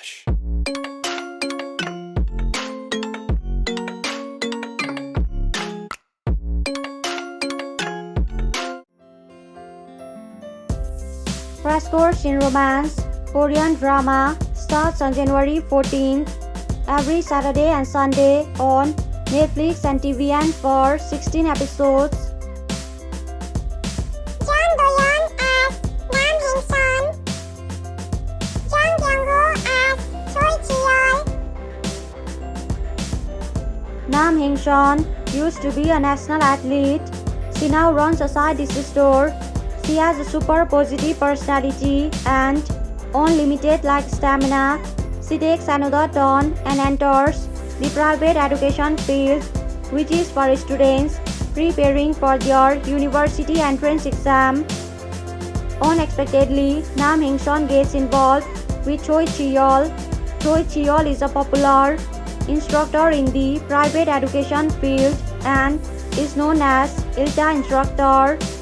watch. Crash Course in Romance Korean drama starts on January 14th every Saturday and Sunday on Netflix and TVN for 16 episodes. Jang Do-yeon as Nam Haeng Sun. Jang Kyung-woo as Choi Chi Yeol. Nam Haeng Sun used to be a national athlete. She now runs a side dish store. She has a super positive personality and unlimited stamina. She takes another turn and enters the private education field, which is for students preparing for their university entrance exam. Unexpectedly, Nam Haeng Sun gets involved with Choi Chi Yeol. Choi Chi Yeol is a popular instructor in the private education field and is known as Ilta Instructor.